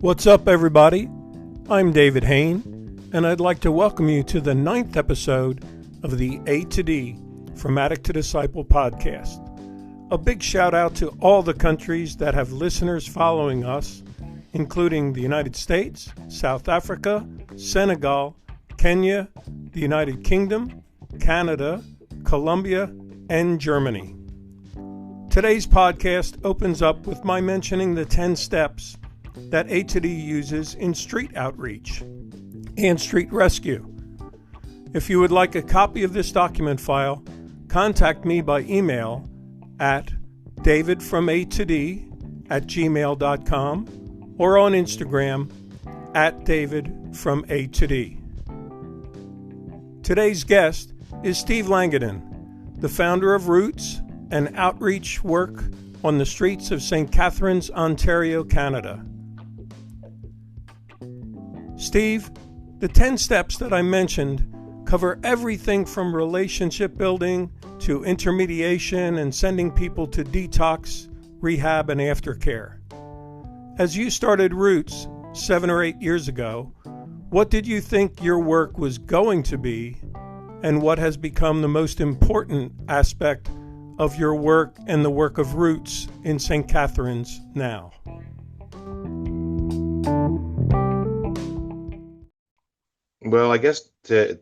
What's up, everybody? I'm David Hain, and I'd like to welcome you to the 9th episode of the A to D From Addict to Disciple podcast. A big shout out to all the countries that have listeners following us, including the United States, South Africa, Senegal, Kenya, the United Kingdom, Canada, Colombia, and Germany. Today's podcast opens up with my mentioning the 10 steps that A to D uses in street outreach and street rescue. If you would like a copy of this document file, contact me by email at davidfromatod@gmail.com or on Instagram at davidfromatod. Today's guest is Steve Langedoen, the founder of Roots and outreach work on the streets of St. Catharines, Ontario, Canada. Steve, the 10 steps that I mentioned cover everything from relationship building to intermediation and sending people to detox, rehab, and aftercare. As you started Roots 7 or 8 years ago, what did you think your work was going to be, and what has become the most important aspect of your work and the work of Roots in St. Catharines now? Well, I guess to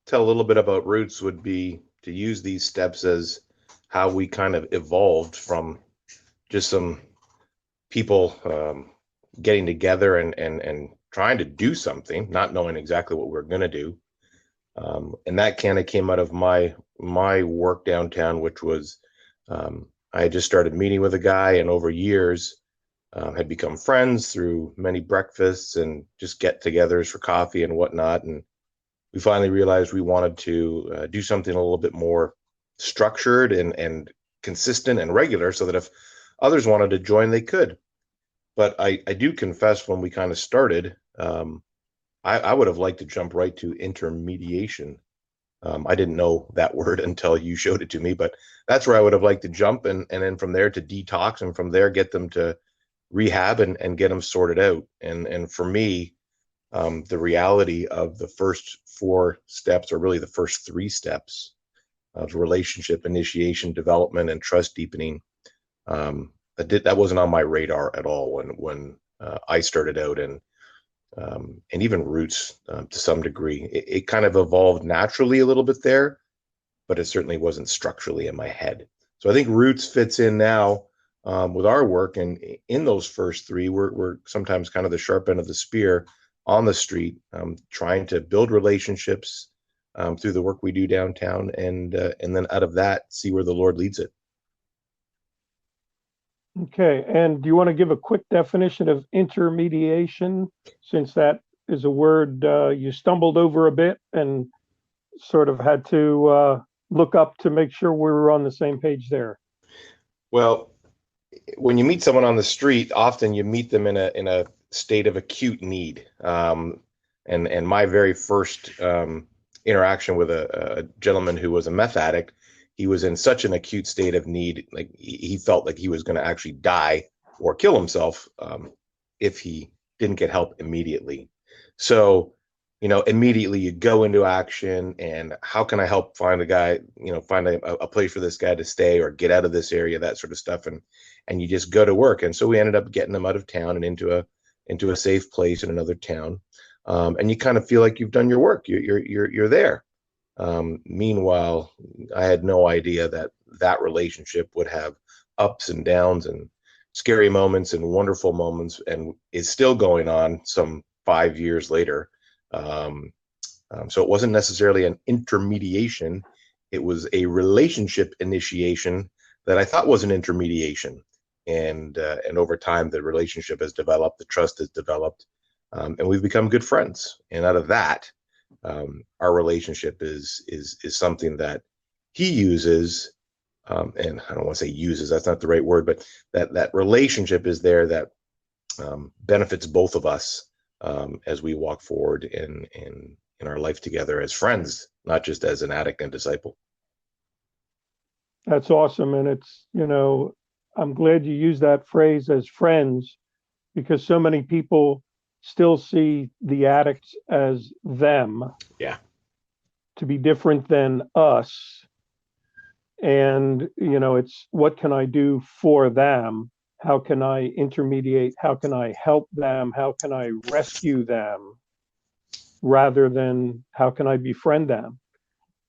tell a little bit about Roots would be to use these steps as how we kind of evolved from just some people getting together and trying to do something, not knowing exactly what we're going to do. And that kind of came out of my work downtown, which was I had just started meeting with a guy, and over years had become friends through many breakfasts and just get-togethers for coffee and whatnot. And we finally realized we wanted to do something a little bit more structured and consistent and regular, so that if others wanted to join, they could. But I do confess, when we kind of started, I would have liked to jump right to intermediation. I didn't know that word until you showed it to me, but that's where I would have liked to jump, and then from there to detox, and from there get them to rehab and get them sorted out. And for me, the reality of the first 4 steps, or really the first 3 steps of relationship initiation, development, and trust deepening, that wasn't on my radar at all when I started out, and even Roots to some degree. It kind of evolved naturally a little bit there, but it certainly wasn't structurally in my head. So I think Roots fits in now with our work, and in those first 3, we're sometimes kind of the sharp end of the spear on the street, trying to build relationships through the work we do downtown, and then out of that, see where the Lord leads it. Okay, and do you want to give a quick definition of intermediation, since that is a word you stumbled over a bit and sort of had to look up to make sure we were on the same page there? Well, when you meet someone on the street, often you meet them in a state of acute need. And my very first interaction with a gentleman who was a meth addict, he was in such an acute state of need, like he felt like he was going to actually die or kill himself if he didn't get help immediately. So, immediately you go into action, and how can I help find a guy, find a place for this guy to stay or get out of this area, that sort of stuff. And you just go to work. And so we ended up getting him out of town and into a safe place in another town. And you kind of feel like you've done your work. You're there. Meanwhile, I had no idea that relationship would have ups and downs and scary moments and wonderful moments, and is still going on some 5 years later. So it wasn't necessarily an intermediation. It was a relationship initiation that I thought was an intermediation. And over time, the relationship has developed, the trust has developed, and we've become good friends. And out of that, our relationship is something that he uses, and I don't want to say uses, that's not the right word, but that relationship is there that benefits both of us as we walk forward in our life together as friends, not just as an addict and disciple. That's awesome. And it's, I'm glad you use that phrase, as friends, because so many people still see the addicts as them, Yeah. to be different than us. And, it's what can I do for them? How can I intermediate? How can I help them? How can I rescue them? Rather than how can I befriend them?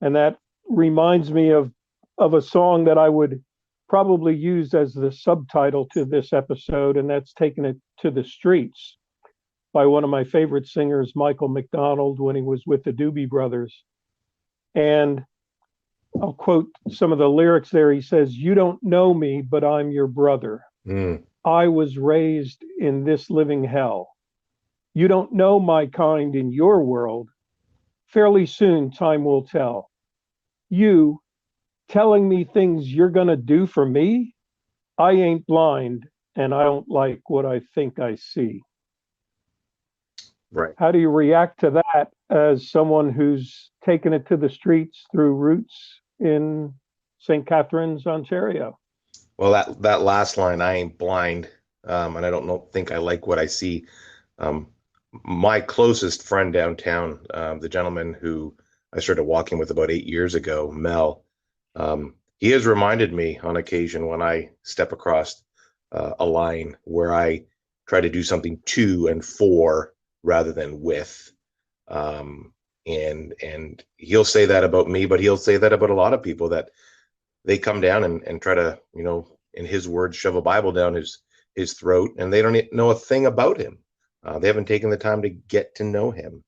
And that reminds me of a song that I would probably use as the subtitle to this episode, and that's Taking It to the Streets by one of my favorite singers, Michael McDonald, when he was with the Doobie Brothers. And I'll quote some of the lyrics there. He says, "You don't know me, but I'm your brother. Mm. I was raised in this living hell. You don't know my kind in your world. Fairly soon, time will tell. You telling me things you're going to do for me? I ain't blind, and I don't like what I think I see." Right. How do you react to that as someone who's taken it to the streets through Roots in St. Catharines, Ontario? Well, that last line, I ain't blind, and I don't think I like what I see. Um, my closest friend downtown, the gentleman who I started walking with about 8 years ago, Mel, he has reminded me on occasion when I step across a line where I try to do something to and for rather than with. And he'll say that about me, but he'll say that about a lot of people, that they come down and try to, in his words, shove a Bible down his throat, and they don't know a thing about him. They haven't taken the time to get to know him,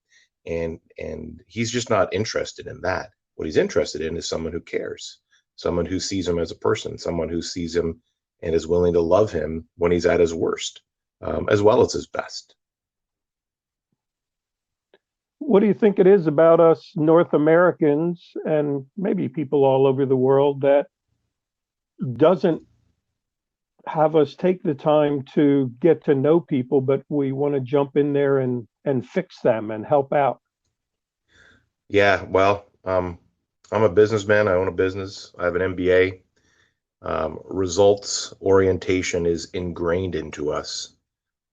and he's just not interested in that. What he's interested in is someone who cares, someone who sees him as a person, someone who sees him and is willing to love him when he's at his worst, as well as his best. What do you think it is about us North Americans and maybe people all over the world that doesn't have us take the time to get to know people, but we want to jump in there and fix them and help out? Yeah, well, I'm a businessman. I own a business. I have an MBA. Results orientation is ingrained into us.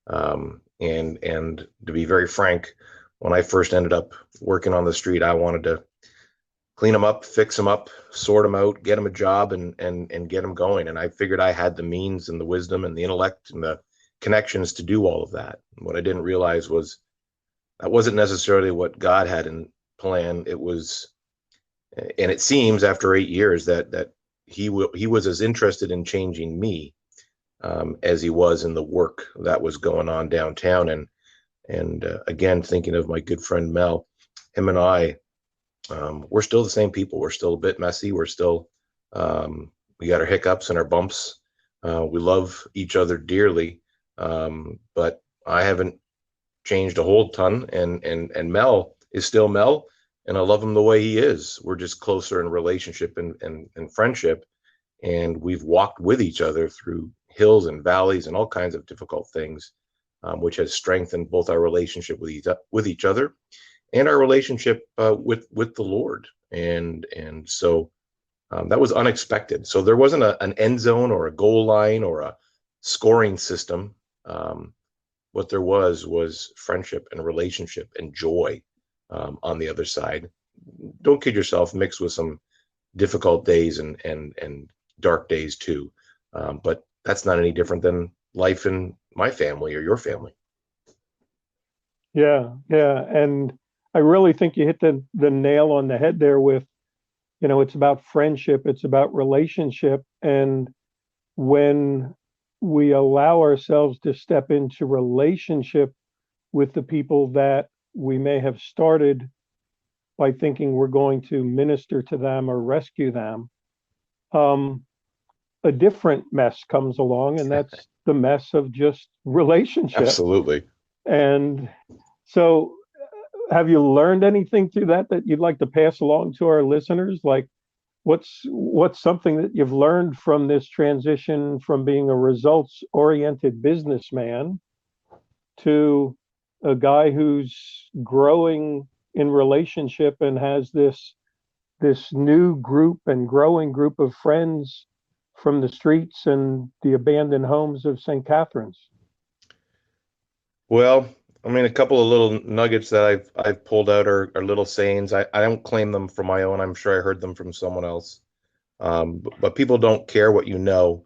And to be very frank, when I first ended up working on the street, I wanted to clean them up, fix them up, sort them out, get them a job, and get them going. And I figured I had the means and the wisdom and the intellect and the connections to do all of that. And what I didn't realize was that wasn't necessarily what God had in plan. It was, and it seems after 8 years that he was as interested in changing me as he was in the work that was going on downtown. And again, thinking of my good friend Mel, him and I, we're still the same people. We're still a bit messy. We're still, we got our hiccups and our bumps. We love each other dearly, but I haven't changed a whole ton. And Mel is still Mel, and I love him the way he is. We're just closer in relationship and friendship, and we've walked with each other through hills and valleys and all kinds of difficult things, which has strengthened both our relationship with each other and our relationship with the Lord. And so that was unexpected. So there wasn't an end zone or a goal line or a scoring system. What there was friendship and relationship and joy on the other side. Don't kid yourself, mixed with some difficult days and dark days too. But that's not any different than life in my family or your family. Yeah, yeah. And I really think you hit the nail on the head there with, it's about friendship, it's about relationship. And when we allow ourselves to step into relationship with the people that we may have started by thinking we're going to minister to them or rescue them, a different mess comes along, and that's the mess of just relationship. Absolutely. And so, have you learned anything through that you'd like to pass along to our listeners? Like, what's something that you've learned from this transition from being a results-oriented businessman to a guy who's growing in relationship and has this new group and growing group of friends from the streets and the abandoned homes of St. Catharines? Well, I mean, a couple of little nuggets that I've pulled out are little sayings. I don't claim them for my own. I'm sure I heard them from someone else. But people don't care what you know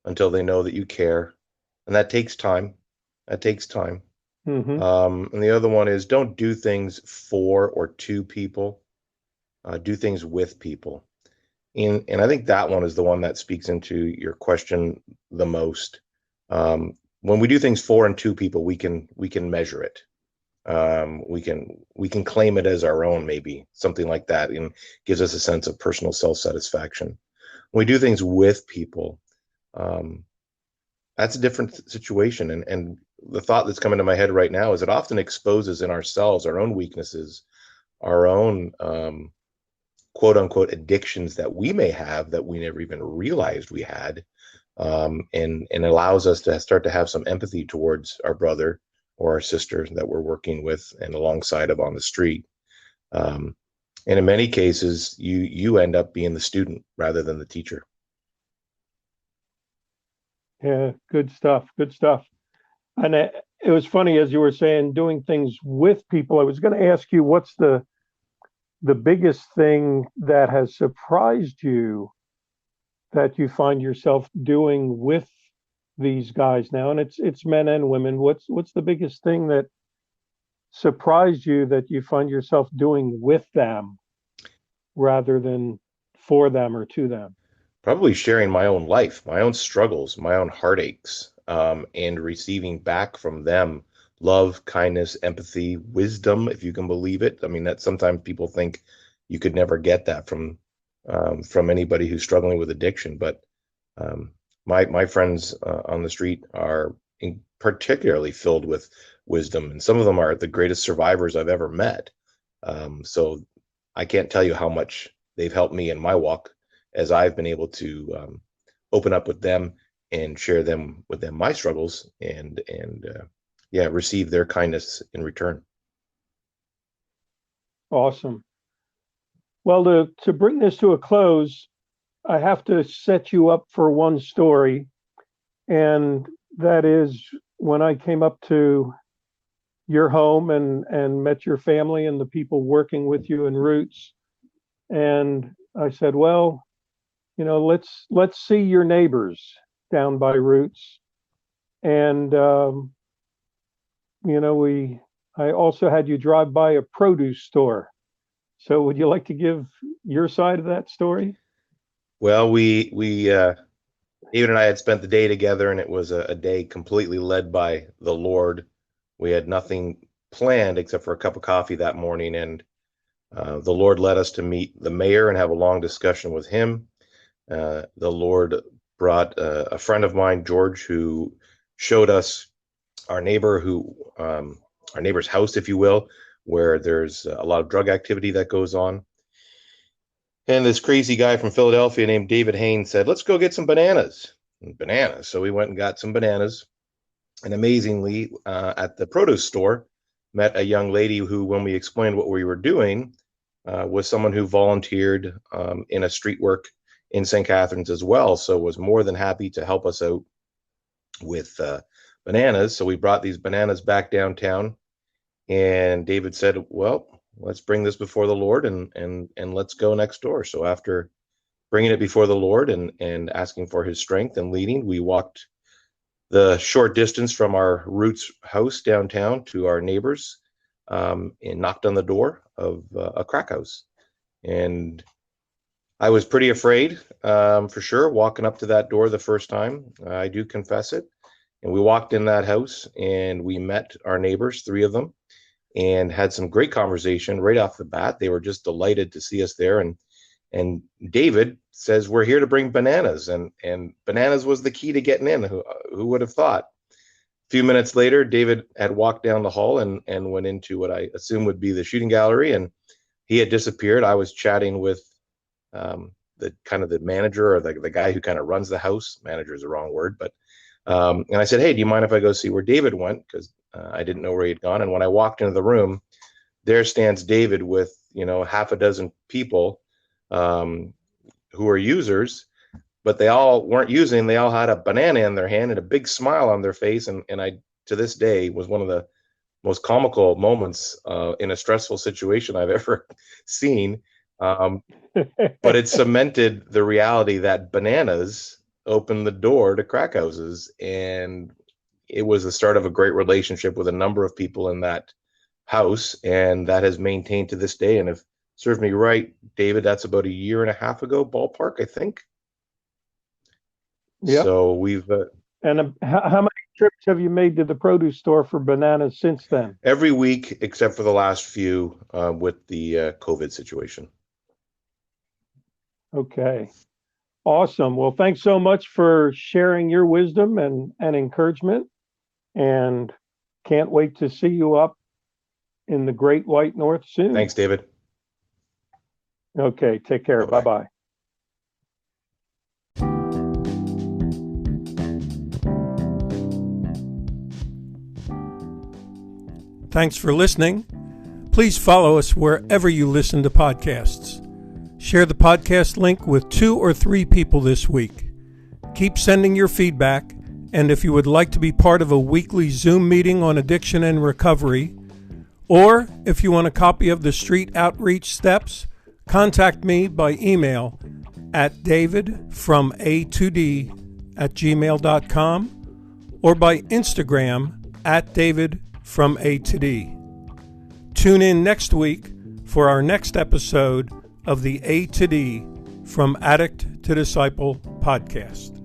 until they know that you care, and that takes time. That takes time. Hmm. And the other one is don't do things for or to people. Do things with people. And I think that one is the one that speaks into your question the most. When we do things for and to people, we can measure it. We can claim it as our own, maybe something like that, and gives us a sense of personal self-satisfaction. When we do things with people, um, that's a different situation. And the thought that's coming to my head right now is it often exposes in ourselves our own weaknesses, our own quote unquote addictions that we may have that we never even realized we had, and allows us to start to have some empathy towards our brother or our sister that we're working with and alongside of on the street. Um, and in many cases, you end up being the student rather than the teacher. Yeah, good stuff. Good stuff. And it was funny as you were saying, doing things with people. I was going to ask you, what's the biggest thing that has surprised you that you find yourself doing with these guys now? And it's men and women. What's the biggest thing that surprised you that you find yourself doing with them rather than for them or to them? Probably sharing my own life, my own struggles, my own heartaches, and receiving back from them love, kindness, empathy, wisdom, if you can believe it. I mean, that sometimes people think you could never get that from anybody who's struggling with addiction, but um, my friends on the street are particularly filled with wisdom, and some of them are the greatest survivors I've ever met. So I can't tell you how much they've helped me in my walk as I've been able to open up with them and share them with them my struggles and yeah, receive their kindness in return. Awesome. Well, to bring this to a close, I have to set you up for one story, and that is when I came up to your home and met your family and the people working with you in Roots. And I said, well, let's see your neighbors down by Roots. And we I also had you drive by a produce store. So would you like to give your side of that story? Well, we David and I had spent the day together, and it was a day completely led by the Lord. We had nothing planned except for a cup of coffee that morning, and the Lord led us to meet the mayor and have a long discussion with him. The Lord brought a friend of mine, George, who showed us our neighbor, who our neighbor's house, if you will, where there's a lot of drug activity that goes on. And this crazy guy from Philadelphia named David Haynes said, "Let's go get some bananas." Bananas. So we went and got some bananas. And amazingly, at the produce store, met a young lady who, when we explained what we were doing, was someone who volunteered in a street work in St. Catharines as well. So was more than happy to help us out with bananas. So we brought these bananas back downtown, and David said, "Well, let's bring this before the Lord and let's go next door." So after bringing it before the Lord and asking for His strength and leading, we walked the short distance from our Roots house downtown to our neighbors, and knocked on the door of a crack house. And I was pretty afraid, for sure, walking up to that door the first time. I do confess it. And we walked in that house and we met our neighbors, three of them, and had some great conversation right off the bat. They were just delighted to see us there. And David says, "We're here to bring bananas." And bananas was the key to getting in. Who would have thought? A few minutes later, David had walked down the hall and went into what I assume would be the shooting gallery, and he had disappeared. I was chatting with the kind of the manager or the guy who kind of runs the house. Manager is the wrong word, but and I said, "Hey, do you mind if I go see where David went?" Because I didn't know where he had gone. And when I walked into the room, there stands David with half a dozen people um, who are users, but they all weren't using. They all had a banana in their hand and a big smile on their face. And I to this day was one of the most comical moments in a stressful situation I've ever seen. But it cemented the reality that bananas opened the door to crack houses, and it was the start of a great relationship with a number of people in that house, and that has maintained to this day. And if serves me right, David, that's about a year and a half ago, ballpark, I think. Yeah. So we've and how many trips have you made to the produce store for bananas since then? every week except for the last few with the COVID situation. Okay. Awesome. Well, thanks so much for sharing your wisdom and encouragement, and can't wait to see you up in the Great White North soon. Thanks, David. Okay, take care. Bye-bye. Bye-bye. Thanks for listening. Please follow us wherever you listen to podcasts. Share the podcast link with 2 or 3 people this week. Keep sending your feedback, and if you would like to be part of a weekly Zoom meeting on addiction and recovery, or if you want a copy of the Street Outreach Steps, contact me by email at davidfroma2d@gmail.com or by Instagram at davidfroma2d. Tune in next week for our next episode of the A to D From Addict to Disciple podcast.